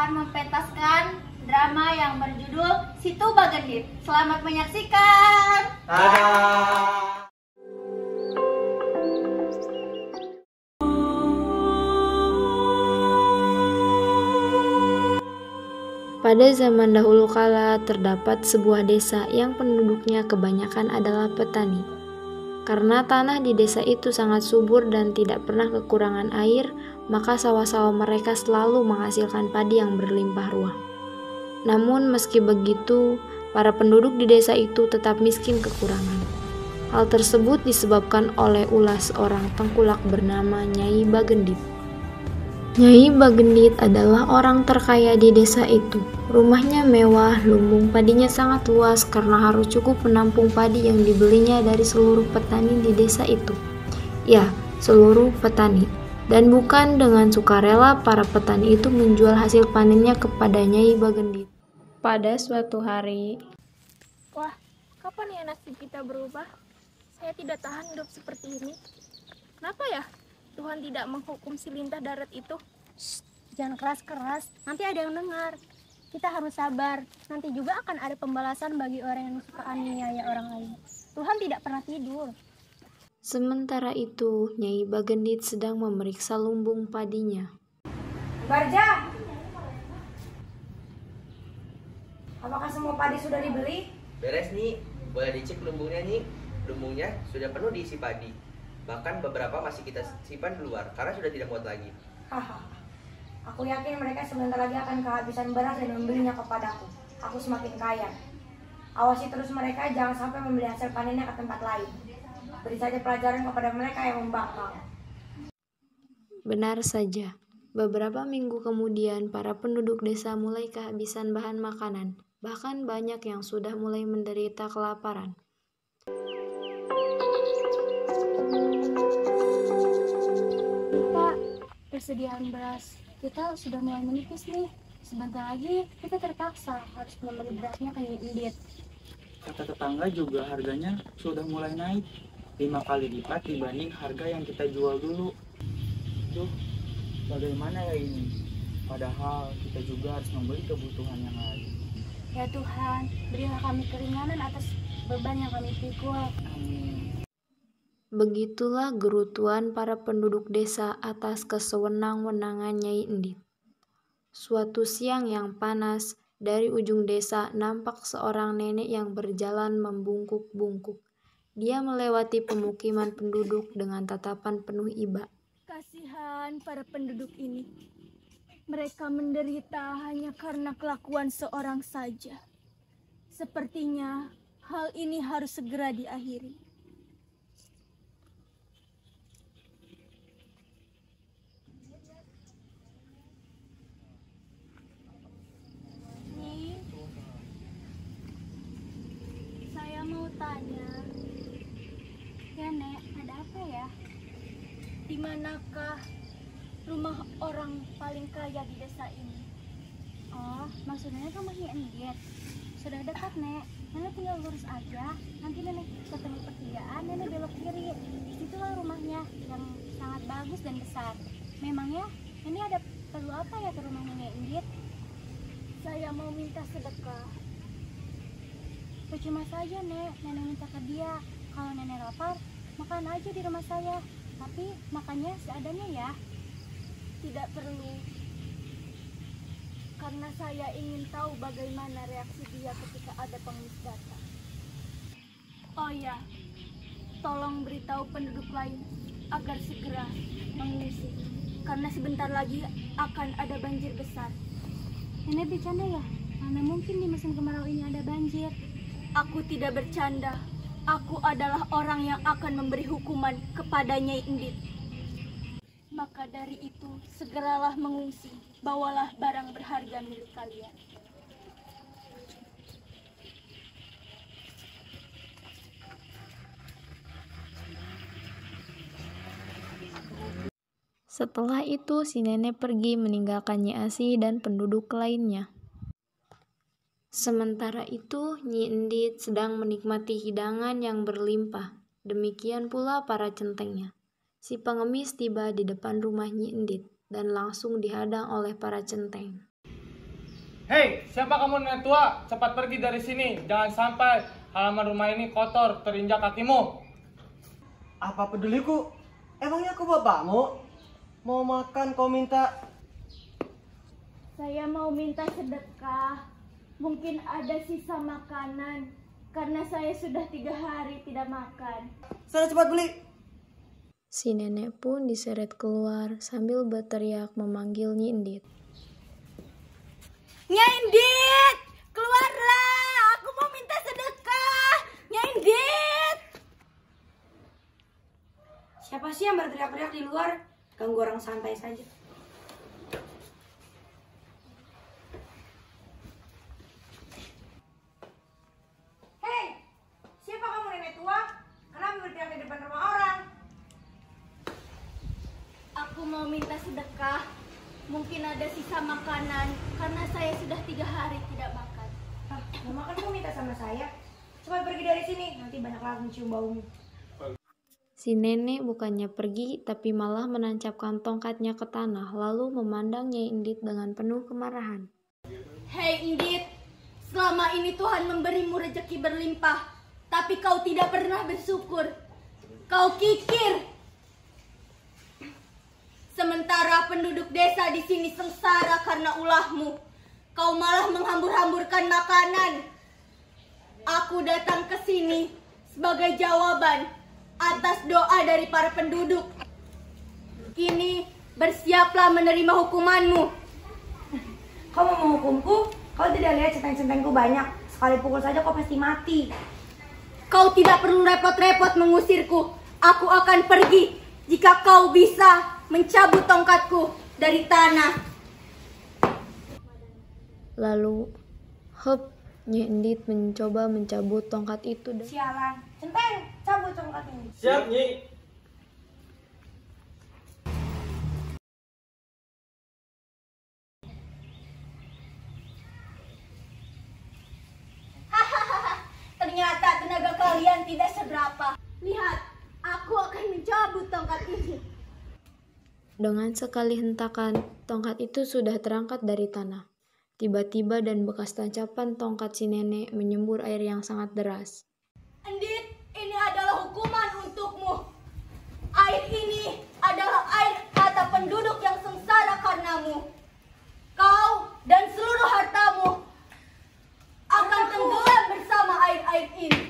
akan mempentaskan drama yang berjudul Situ Bagendit. Selamat menyaksikan. Pada zaman dahulu kala terdapat sebuah desa yang penduduknya kebanyakan adalah petani. Karena tanah di desa itu sangat subur dan tidak pernah kekurangan air, maka sawah-sawah mereka selalu menghasilkan padi yang berlimpah ruah. Namun meski begitu, para penduduk di desa itu tetap miskin kekurangan. Hal tersebut disebabkan oleh ulah seorang tengkulak bernama Nyai Bagendit. Nyai Bagendit adalah orang terkaya di desa itu. Rumahnya mewah, lumbung padinya sangat luas karena harus cukup menampung padi yang dibelinya dari seluruh petani di desa itu. Ya, seluruh petani. Dan bukan dengan sukarela para petani itu menjual hasil panennya kepada Nyai Bagendit. Pada suatu hari, wah, kapan ya nasib kita berubah? Saya tidak tahan hidup seperti ini. Kenapa ya Tuhan tidak menghukum si lintah darat itu? Shh, jangan keras-keras, nanti ada yang dengar. Kita harus sabar, nanti juga akan ada pembalasan bagi orang yang suka aniaya orang lain. Tuhan tidak pernah tidur. Sementara itu, Nyai Bagendit sedang memeriksa lumbung padinya. Barja, apakah semua padi sudah dibeli? Beres nih, boleh dicek lumbungnya nih. Lumbungnya sudah penuh diisi padi. Bahkan beberapa masih kita simpan di luar karena sudah tidak muat lagi. Haha, aku yakin mereka sebentar lagi akan kehabisan beras dan membelinya kepadaku. Aku semakin kaya. Awasi terus mereka, jangan sampai membeli hasil panennya ke tempat lain. Beri saja pelajaran kepada mereka yang membangkang. Benar saja. Beberapa minggu kemudian, para penduduk desa mulai kehabisan bahan makanan. Bahkan banyak yang sudah mulai menderita kelaparan. Pak, persediaan beras kita sudah mulai menipis nih. Sebentar lagi kita terpaksa harus membeli berasnya ke Nyai Indit. Kata tetangga juga harganya sudah mulai naik 5 kali lipat dibanding harga yang kita jual dulu. Duh, bagaimana ya ini? Padahal kita juga harus membeli kebutuhan yang lain. Ya Tuhan, berilah kami keringanan atas beban yang kami pikul. Amin. Begitulah gerutuan para penduduk desa atas kesewenang-wenangan Nyai Indit. Suatu siang yang panas, dari ujung desa nampak seorang nenek yang berjalan membungkuk-bungkuk. Dia melewati pemukiman penduduk dengan tatapan penuh iba. Kasihan para penduduk ini. Mereka menderita hanya karena kelakuan seorang saja. Sepertinya hal ini harus segera diakhiri. Nih, saya mau tanya. Ya Nek, ada apa ya? Di manakah rumah orang paling kaya di desa ini? Oh, maksudnya rumahnya Indit. Sudah dekat Nek, Nenek tinggal lurus aja. Nanti Nenek ketemu pertigaan, Nenek belok kiri. Disitulah rumahnya yang sangat bagus dan besar. Memangnya ini ada perlu apa ya ke rumahnya Nyai Indit? Saya mau minta sedekah. Percuma saja Nek, Nenek minta ke dia. Kalau Nenek lapar, makan aja di rumah saya. Tapi makannya seadanya ya. Tidak perlu. Karena saya ingin tahu bagaimana reaksi dia ketika ada pengemis datang. Oh ya, tolong beritahu penduduk lain agar segera mengungsi. Karena sebentar lagi akan ada banjir besar. Nenek bercanda ya? Mana mungkin di musim kemarau ini ada banjir? Aku tidak bercanda. Aku adalah orang yang akan memberi hukuman kepada Nyai Indit. Maka dari itu, segeralah mengungsi. Bawalah barang berharga milik kalian. Setelah itu, si nenek pergi meninggalkan Nyi Asih dan penduduk lainnya. Sementara itu, Nyi Indit sedang menikmati hidangan yang berlimpah. Demikian pula para centengnya. Si pengemis tiba di depan rumah Nyi Indit dan langsung dihadang oleh para centeng. Hei, siapa kamu nenek tua? Cepat pergi dari sini. Jangan sampai halaman rumah ini kotor terinjak kakimu. Apa peduliku? Emangnya aku bapakmu? Mau makan kau minta? Saya mau minta sedekah. Mungkin ada sisa makanan. Karena saya sudah 3 hari tidak makan. Sana cepat beli. Si nenek pun diseret keluar sambil berteriak memanggil Nyi Endit. Nyai Endit, keluarlah. Aku mau minta sedekah. Nyai Endit. Siapa sih yang berteriak-teriak di luar? Ganggu orang santai saja. Hei, siapa kamu nenek tua? Kenapa berteriak di depan rumah orang? Aku mau minta sedekah. Mungkin ada sisa makanan karena saya sudah 3 hari tidak makan. Mau makan kamu minta sama saya? Cepat pergi dari sini, nanti banyak lagi mencium baumu. Si nenek bukannya pergi tapi malah menancapkan tongkatnya ke tanah lalu memandang Nyai Endit dengan penuh kemarahan. Hei Endit, selama ini Tuhan memberimu rezeki berlimpah, tapi kau tidak pernah bersyukur. Kau kikir. Sementara penduduk desa di sini sengsara karena ulahmu, kau malah menghambur-hamburkan makanan. Aku datang ke sini sebagai jawaban atas doa dari para penduduk. Kini bersiaplah menerima hukumanmu. Kau mau menghukumku? Kau tidak lihat centeng-centengku banyak. Sekali pukul saja kau pasti mati. Kau tidak perlu repot-repot mengusirku. Aku akan pergi jika kau bisa mencabut tongkatku dari tanah. Lalu, Nyai Endit mencoba mencabut tongkat itu. Sialan, centeng, cabut tongkat ini. Siap, Nyi. Ternyata tenaga kalian tidak seberapa. Lihat, aku akan mencabut tongkat ini. Dengan sekali hentakan, tongkat itu sudah terangkat dari tanah. Tiba-tiba dan bekas tancapan tongkat si nenek menyembur air yang sangat deras. Endit, ini adalah hukuman untukmu. Air ini adalah air kata penduduk yang sengsara karenamu. Kau dan seluruh hartamu akan tenggelam bersama air-air ini.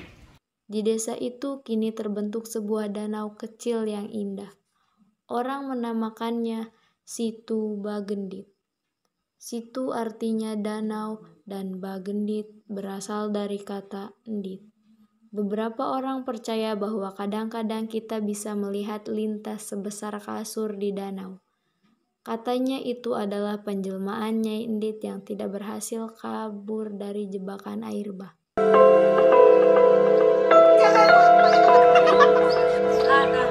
Di desa itu kini terbentuk sebuah danau kecil yang indah. Orang menamakannya Situ Bagendit. Situ artinya danau dan Bagendit berasal dari kata endit. Beberapa orang percaya bahwa kadang-kadang kita bisa melihat lintas sebesar kasur di danau. Katanya itu adalah penjelmaan Nyai Endit yang tidak berhasil kabur dari jebakan air bah. Anak